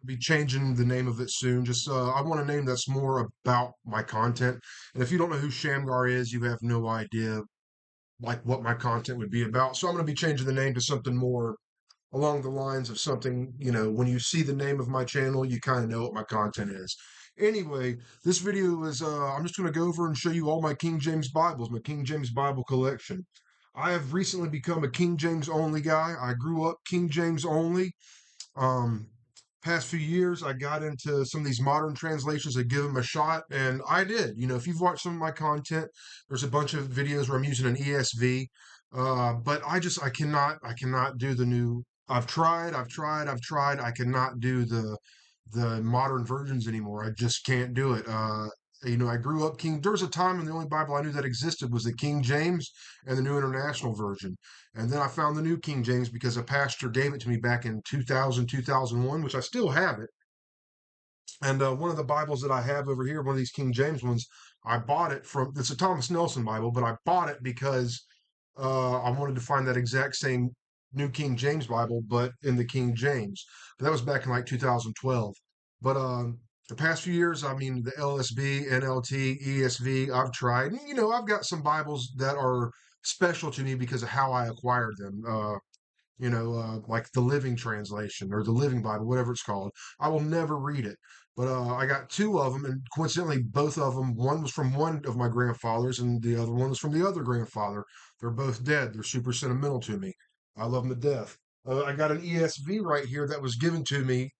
be changing the name of it soon. Just I want a name that's more about my content. And if you don't know who Shamgar is, you have no idea like what my content would be about. So I'm going to be changing the name to something more along the lines of something, when you see the name of my channel, you kind of know what my content is. Anyway, this video is, I'm just going to go over and show you all my King James Bibles, my King James Bible collection. I have recently become a King James only guy. I grew up King James only. Um, Past few years, I got into some of these modern translations. I give them a shot, and I did. If you've watched some of my content, there's a bunch of videos where I'm using an ESV. But I cannot do the new. I've tried. I cannot do the modern versions anymore. I just can't do it. I grew up King. There was a time when the only Bible I knew that existed was the King James and the New International Version. And then I found the New King James because a pastor gave it to me back in 2000, 2001, which I still have it. And one of the Bibles that I have over here, one of these King James ones, I bought it from, it's a Thomas Nelson Bible, but I bought it because I wanted to find that exact same New King James Bible, but in the King James. But that was back in like 2012. But the past few years, I mean, the LSB, NLT, ESV, I've tried. And, I've got some Bibles that are special to me because of how I acquired them. Like the Living Translation or the Living Bible, whatever it's called. I will never read it. But I got two of them, and coincidentally, both of them, one was from one of my grandfathers, and the other one was from the other grandfather. They're both dead. They're super sentimental to me. I love them to death. I got an ESV right here that was given to me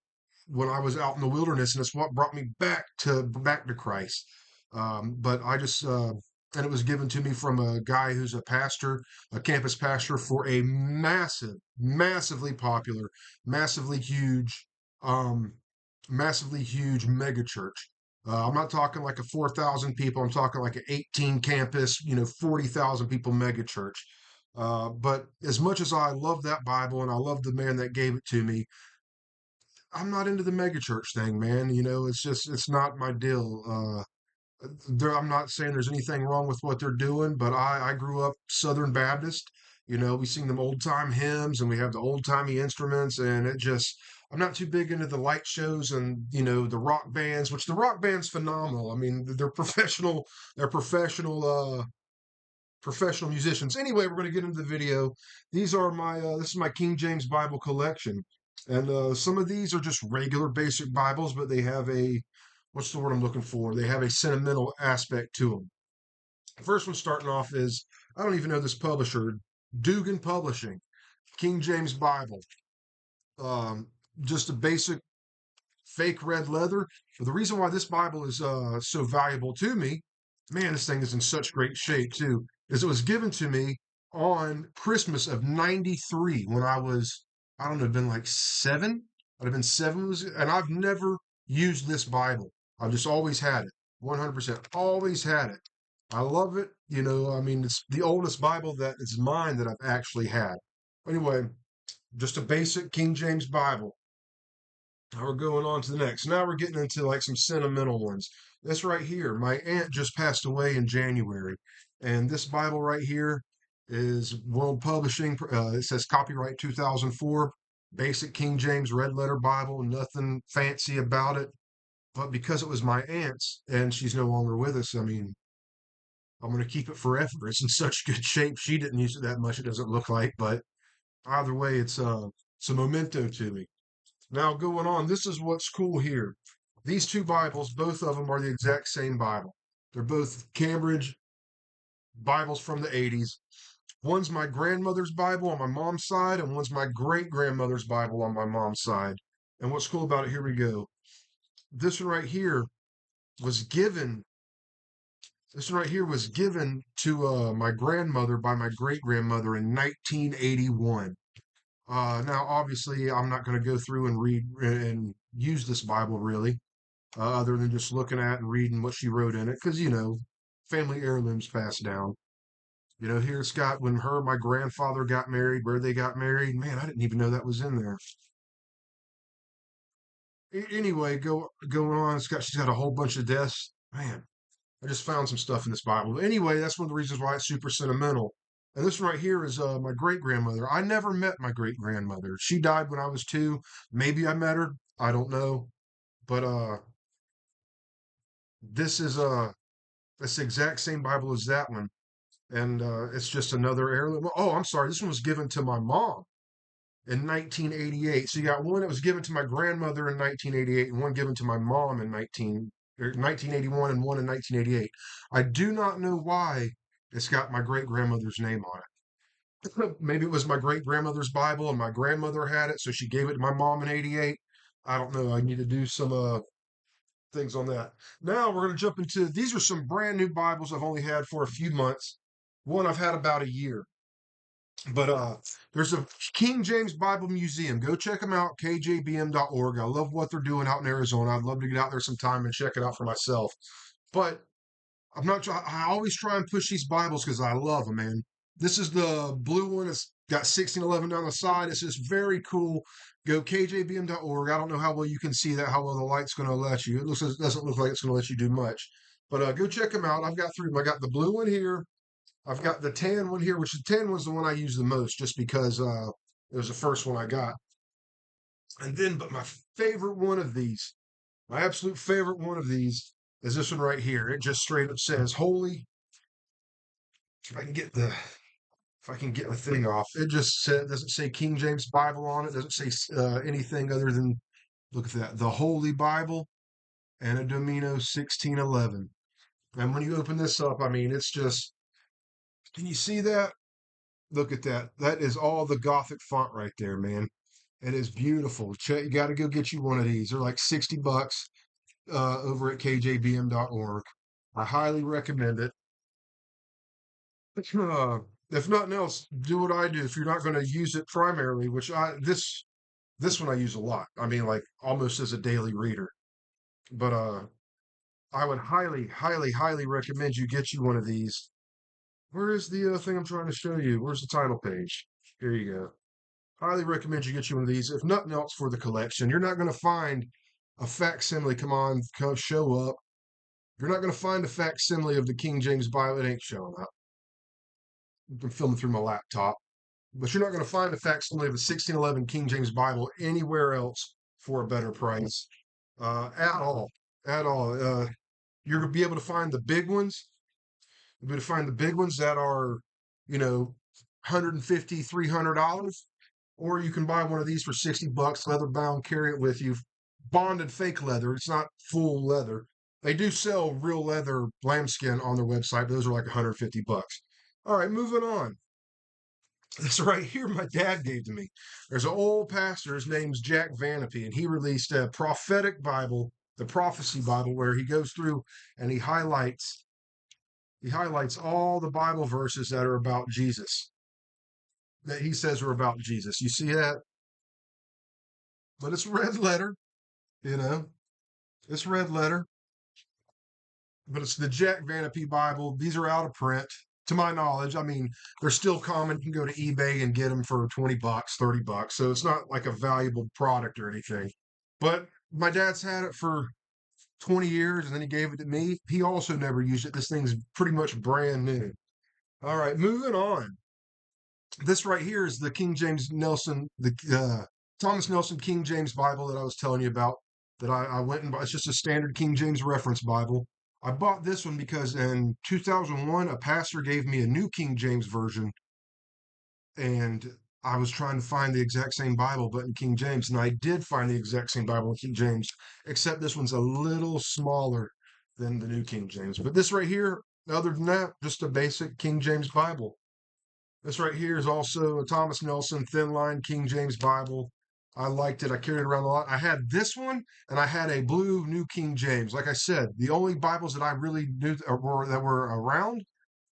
when I was out in the wilderness, and it's what brought me back to Christ. But I just and it was given to me from a guy who's a pastor, a campus pastor for a massively popular, massively huge, um, massively huge mega church. I'm not talking like a 4,000 people. I'm talking like an 18 campus, 40,000 people mega church. But as much as I love that Bible and I love the man that gave it to me, I'm not into the megachurch thing, man. It's not my deal. I'm not saying there's anything wrong with what they're doing, but I grew up Southern Baptist. We sing them old time hymns and we have the old timey instruments, and I'm not too big into the light shows and the rock bands, which the rock band's phenomenal. I mean, they're professional musicians. Anyway, we're going to get into the video. This is my King James Bible collection. And some of these are just regular basic Bibles, but they have what's the word I'm looking for? They have a sentimental aspect to them. The first one starting off is, I don't even know this publisher, Dugan Publishing, King James Bible. Um, just a basic fake red leather. But the reason why this Bible is so valuable to me, man, this thing is in such great shape too, is it was given to me on Christmas of '93 when I don't know, been like seven. I'd have been seven, and I've never used this Bible. I've just always had it, 100%, always had it. I love it. I mean, it's the oldest Bible that is mine that I've actually had. Anyway, just a basic King James Bible. Now we're going on to the next. Now we're getting into like some sentimental ones. This right here, my aunt just passed away in January, and this Bible right here is World Publishing. It says copyright 2004, basic King James red letter Bible, nothing fancy about it. But because it was my aunt's and she's no longer with us, I mean, I'm going to keep it forever. It's in such good shape. She didn't use it that much, it doesn't look like, but either way, it's a memento to me. Now, going on, this is what's cool here. These two Bibles, both of them are the exact same Bible. They're both Cambridge Bibles from the 80s. One's my grandmother's Bible on my mom's side, and one's my great grandmother's Bible on my mom's side. And what's cool about it, here we go. This one right here was given. This one right here was given to my grandmother by my great grandmother in 1981. Now, obviously, I'm not going to go through and read and use this Bible really, other than just looking at and reading what she wrote in it, because family heirlooms passed down. Here it's got when my grandfather got married, where they got married. Man, I didn't even know that was in there. Anyway, going on. She's got a whole bunch of deaths. Man, I just found some stuff in this Bible. But anyway, that's one of the reasons why it's super sentimental. And this one right here is my great grandmother. I never met my great grandmother. She died when I was two. Maybe I met her. I don't know, but this is it's the exact same Bible as that one, and it's just another heirloom. Oh, I'm sorry, this one was given to my mom in 1988. So you got one that was given to my grandmother in 1988, and one given to my mom in 1981, and one in 1988. I do not know why it's got my great grandmother's name on it. Maybe it was my great grandmother's Bible, and my grandmother had it, so she gave it to my mom in '88. I don't know. I need to do some things on that. Now we're going to jump into these are some brand new Bibles I've only had for a few months. One I've had about a year. But there's a King James Bible Museum. Go check them out, kjbm.org. I love what they're doing out in Arizona. I'd love to get out there sometime and check it out for myself. But I'm not. I always try and push these Bibles because I love them, man. This is the blue one. It's got 1611 down the side. It's just very cool. Go kjbm.org. I don't know how well you can see that, how well the light's going to let you. It doesn't look like it's going to let you do much. But go check them out. I've got three of them. I got the blue one here. I've got the tan one here, which the tan one's the one I use the most, just because it was the first one I got. And then, but my favorite one of these, my absolute favorite one of these, is this one right here. It just straight up says "Holy." If I can get the if I can get the thing off, it just doesn't say King James Bible on it. Doesn't say anything other than look at that, the Holy Bible, Anno Domini 1611. And when you open this up, I mean, it's just, can you see that? Look at that. That is all the Gothic font right there, man. It is beautiful. You got to go get you one of these. They're like 60 bucks over at kjbm.org. I highly recommend it. Uh, if nothing else, do what I do. If you're not going to use it primarily, which this one I use a lot. I mean, like almost as a daily reader. But I would highly, highly, highly recommend you get you one of these. Where is the thing I'm trying to show you? Where's the title page? Here you go. Highly recommend you get you one of these, if nothing else for the collection. You're not going to find a facsimile come show up. You're not going to find a facsimile of the King James Bible. It ain't showing up. I'm filming through my laptop. But you're not going to find a facsimile of the 1611 King James Bible anywhere else for a better price at all. At all. You're going to be able to find the big ones. You'll be able to find the big ones that are, you know, 150, $300. Or you can buy one of these for 60 bucks, leather bound, carry it with you. Bonded fake leather. It's not full leather. They do sell real leather lambskin on their website, but those are like 150 bucks. All right, moving on. This right here, my dad gave to me. There's an old pastor, his name's Jack Vanapee, and he released a prophetic Bible, the prophecy Bible, where he goes through and he highlights all the Bible verses that are about Jesus, that he says are about Jesus. You see that? But it's red letter, you know, it's red letter, but it's the Jack Vanapee Bible. These are out of print, to my knowledge. I mean, they're still common. You can go to eBay and get them for 20 bucks, 30 bucks. So it's not like a valuable product or anything. But my dad's had it for 20 years and then he gave it to me. He also never used it. This thing's pretty much brand new. All right, moving on. This right here is the King James Nelson, the Thomas Nelson King James Bible that I was telling you about. That I went and bought. It's just a standard King James reference Bible. I bought this one because in 2001, a pastor gave me a new King James version, and I was trying to find the exact same Bible, but in King James, and I did find the exact same Bible in King James, except this one's a little smaller than the new King James. But this right here, other than that, just a basic King James Bible. This right here is also a Thomas Nelson Thin Line King James Bible. I liked it. I carried it around a lot. I had this one, and I had a blue New King James. Like I said, the only Bibles that I really knew that were around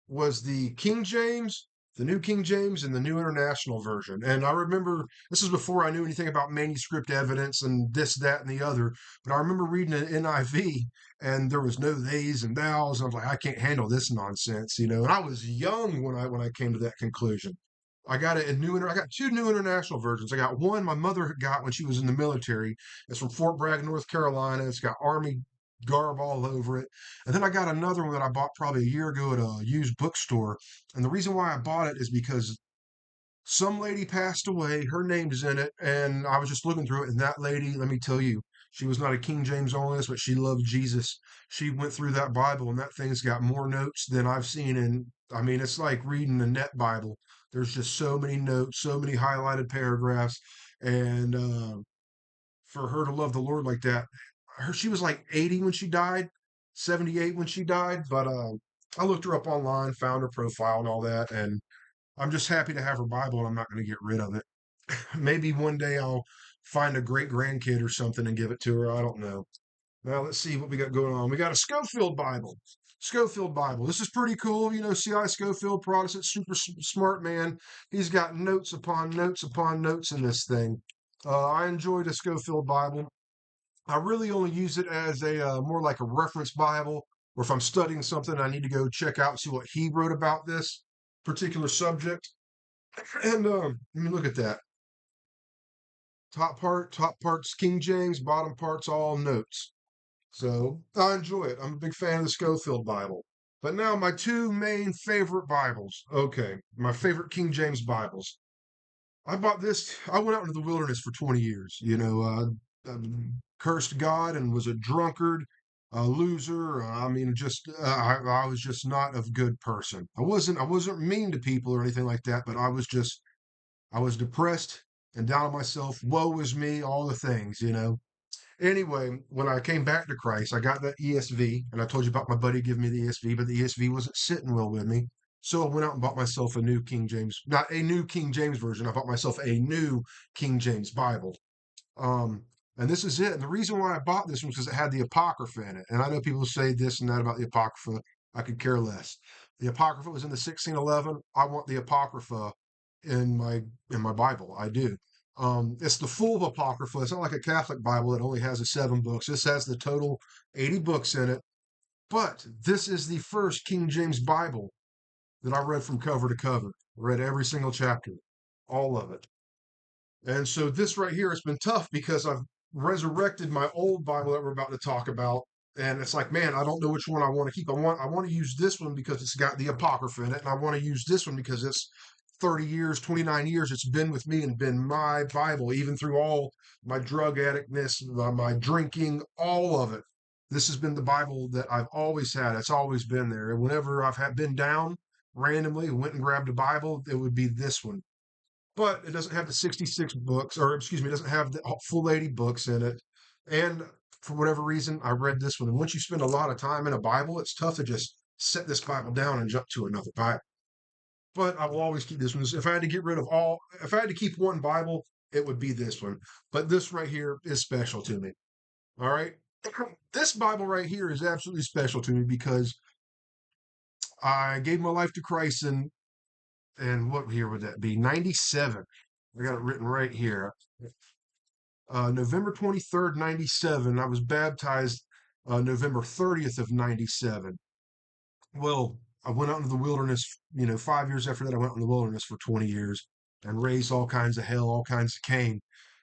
was the King James, the New King James, and the New International Version. And I remember this is before I knew anything about manuscript evidence and this, that, and the other. But I remember reading an NIV, and there was no theys and thous. And I was like, I can't handle this nonsense, you know. And I was young when I came to that conclusion. I got two new international versions. I got one my mother got when she was in the military. It's from Fort Bragg, North Carolina. It's got Army garb all over it. And then I got another one that I bought probably a year ago at a used bookstore. And the reason why I bought it is because Some lady passed away. Her name's in it, and I was just looking through it. And that lady, let me tell you, she was not a King James onlyist, but she loved Jesus. She went through that Bible, and that thing's got more notes than I've seen. And I mean, it's like reading a net Bible. There's just so many notes, so many highlighted paragraphs, and for her to love the Lord like that, she was like 80 when she died, 78 when she died. But I looked her up online, found her profile and all that, and I'm just happy to have her Bible, and I'm not going to get rid of it. Maybe one day I'll find a great grandkid or something and give it to her. I don't know. Now let's see what we got going on. We got a Schofield Bible. Schofield Bible. This is pretty cool. You know, C.I. Schofield, Protestant, super smart man. He's got notes upon notes upon notes in this thing. I enjoy the Schofield Bible. I really only use it as a more like a reference Bible, or if I'm studying something, I need to go check out and see what he wrote about this particular subject. And I mean, look at that. Top part's King James, bottom part's all notes. So I enjoy it. I'm a big fan of the Schofield Bible. But now my two main favorite Bibles. Okay, my favorite King James Bibles. I bought this. I went out into the wilderness for 20 years. You know, cursed God and was a drunkard, a loser. I mean, just I was just not a good person. I wasn't mean to people or anything like that. But I was depressed and down on myself. Woe is me, all the things, you know. Anyway, when I came back to Christ, I got that ESV, and I told you about my buddy giving me the ESV, but the ESV wasn't sitting well with me. So I went out and bought myself a new King James, not a new King James version. I bought myself a new King James Bible. Um, and this is it. And the reason why I bought this one was because it had the Apocrypha in it. And I know people say this and that about the Apocrypha. I could care less. The Apocrypha was in the 1611. I want the Apocrypha in my Bible. I do. It's the full Apocrypha. It's not like a Catholic Bible that only has the 7 books. This has the total 80 books in it. But this is the first King James Bible that I read from cover to cover. Read every single chapter, all of it. And so this right here has been tough because I've resurrected my old Bible that we're about to talk about. And it's like, man, I don't know which one I want to keep. I want to use this one because it's got the Apocrypha in it. And I want to use this one because it's 30 years, 29 years. It's been with me and been my Bible, even through all my drug addictness, my drinking, all of it. This has been the Bible that I've always had. It's always been there. And whenever been down randomly, went and grabbed a Bible, it would be this one, but it doesn't have the 66 books, or excuse me, it doesn't have the full 80 books in it. And for whatever reason, I read this one. And once you spend a lot of time in a Bible, it's tough to just set this Bible down and jump to another Bible. But I will always keep this one. If I had to keep one Bible, it would be this one. But this right here is special to me. All right. This Bible right here is absolutely special to me because I gave my life to Christ and what year would that be? 97. I got it written right here. November 23rd, 97. I was baptized November 30th of 97. Well, I went out into the wilderness, 5 years after that, I went in the wilderness for 20 years and raised all kinds of hell, all kinds of Cain.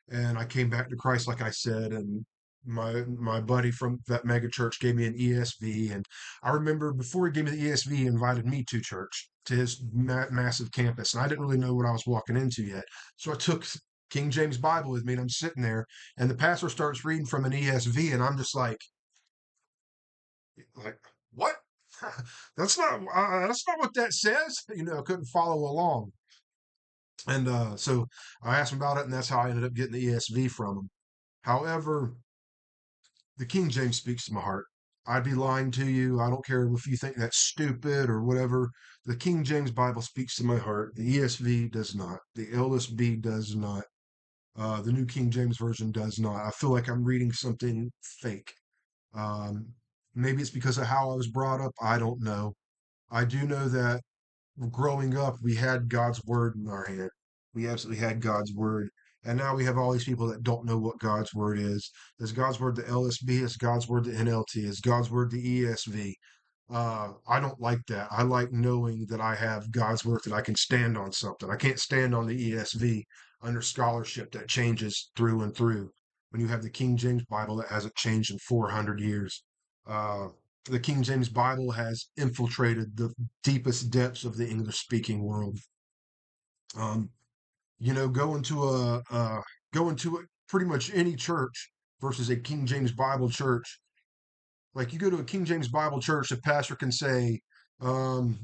And I came back to Christ, like I said, and my buddy from that mega church gave me an ESV. And I remember before he gave me the ESV, he invited me to church, to his massive campus. And I didn't really know what I was walking into yet. So I took King James Bible with me, and I'm sitting there, and the pastor starts reading from an ESV, and I'm just like, what? That's not what that says. I couldn't follow along. And so I asked him about it, and that's how I ended up getting the ESV from him. However, the King James speaks to my heart. I'd be lying to you. I don't care if you think that's stupid or whatever. The King James Bible speaks to my heart. The ESV does not. The LSB does not. The New King James Version does not. I feel like I'm reading something fake. Um, Maybe it's because of how I was brought up. I don't know. I do know that growing up, we had God's word in our hand. We absolutely had God's word. And now we have all these people that don't know what God's word is. Is God's word the LSB? Is God's word the NLT? Is God's word the ESV? I don't like that. I like knowing that I have God's word, that I can stand on something. I can't stand on the ESV under scholarship that changes through and through. When you have the King James Bible that hasn't changed in 400 years. Uh, the King James Bible has infiltrated the deepest depths of the English speaking world. Um, Go into pretty much any church versus a King James Bible church. Like you go to a King James Bible church, the pastor can say, um,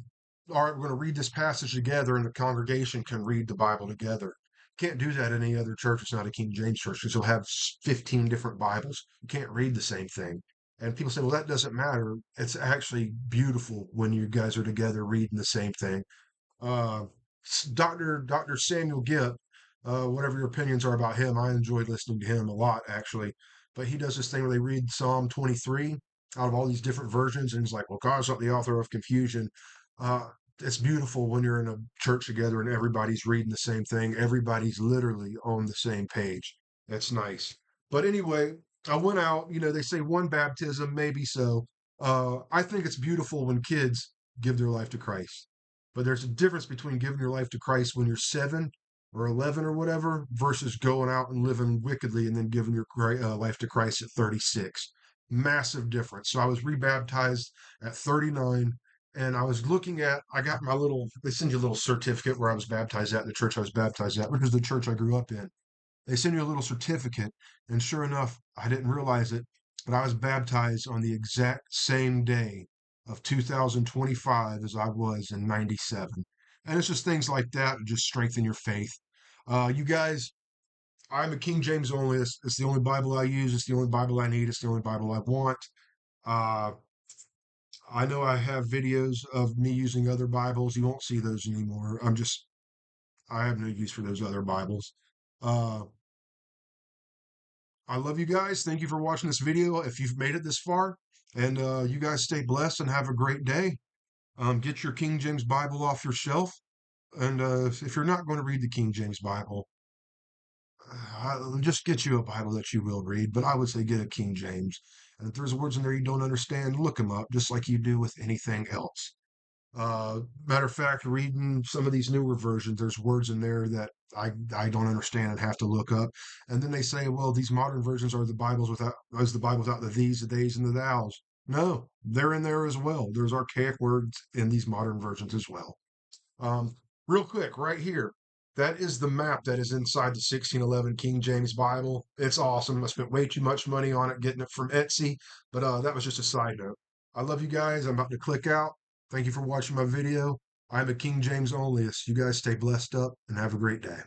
all right, we're going to read this passage together, and the congregation can read the Bible together. Can't do that in any other church. It's not a King James church because you'll have 15 different Bibles. You can't read the same thing. And people say, well, that doesn't matter. It's actually beautiful when you guys are together reading the same thing. uh, Dr. Samuel Gipp, whatever your opinions are about him, I enjoyed listening to him a lot actually. But he does this thing where they read Psalm 23 out of all these different versions, and he's like, "Well, God's not the author of confusion." Uh, it's beautiful when you're in a church together and everybody's reading the same thing. Everybody's literally on the same page. That's nice. But anyway, I went out. They say one baptism, maybe so. I think it's beautiful when kids give their life to Christ. But there's a difference between giving your life to Christ when you're 7 or 11 or whatever versus going out and living wickedly and then giving your life to Christ at 36. Massive difference. So I was rebaptized at 39, and I got they send you a little certificate where I was baptized at, the church I was baptized at, which is the church I grew up in. They send you a little certificate, and sure enough, I didn't realize it, but I was baptized on the exact same day of 2025 as I was in 97. And it's just things like that that just strengthen your faith. You guys, I'm a King James only. It's the only Bible I use. It's the only Bible I need. It's the only Bible I want. Uh, I know I have videos of me using other Bibles. You won't see those anymore. I have no use for those other Bibles. Uh, I love you guys. Thank you for watching this video. If you've made it this far, and you guys stay blessed and have a great day. Get your King James Bible off your shelf. And if you're not going to read the King James Bible, just get you a Bible that you will read. But I would say get a King James. And if there's words in there you don't understand, look them up, just like you do with anything else. Matter of fact, reading some of these newer versions, there's words in there that I don't understand and have to look up. And then they say, well, these modern versions are the Bibles without is the Bible without the these, the days, and the thous. No, they're in there as well. There's archaic words in these modern versions as well. Um, Real quick, right here. That is the map that is inside the 1611 King James Bible. It's awesome. I spent way too much money on it getting it from Etsy, but that was just a side note. I love you guys. I'm about to click out. Thank you for watching my video. I'm a King James onlyist. You guys stay blessed up and have a great day.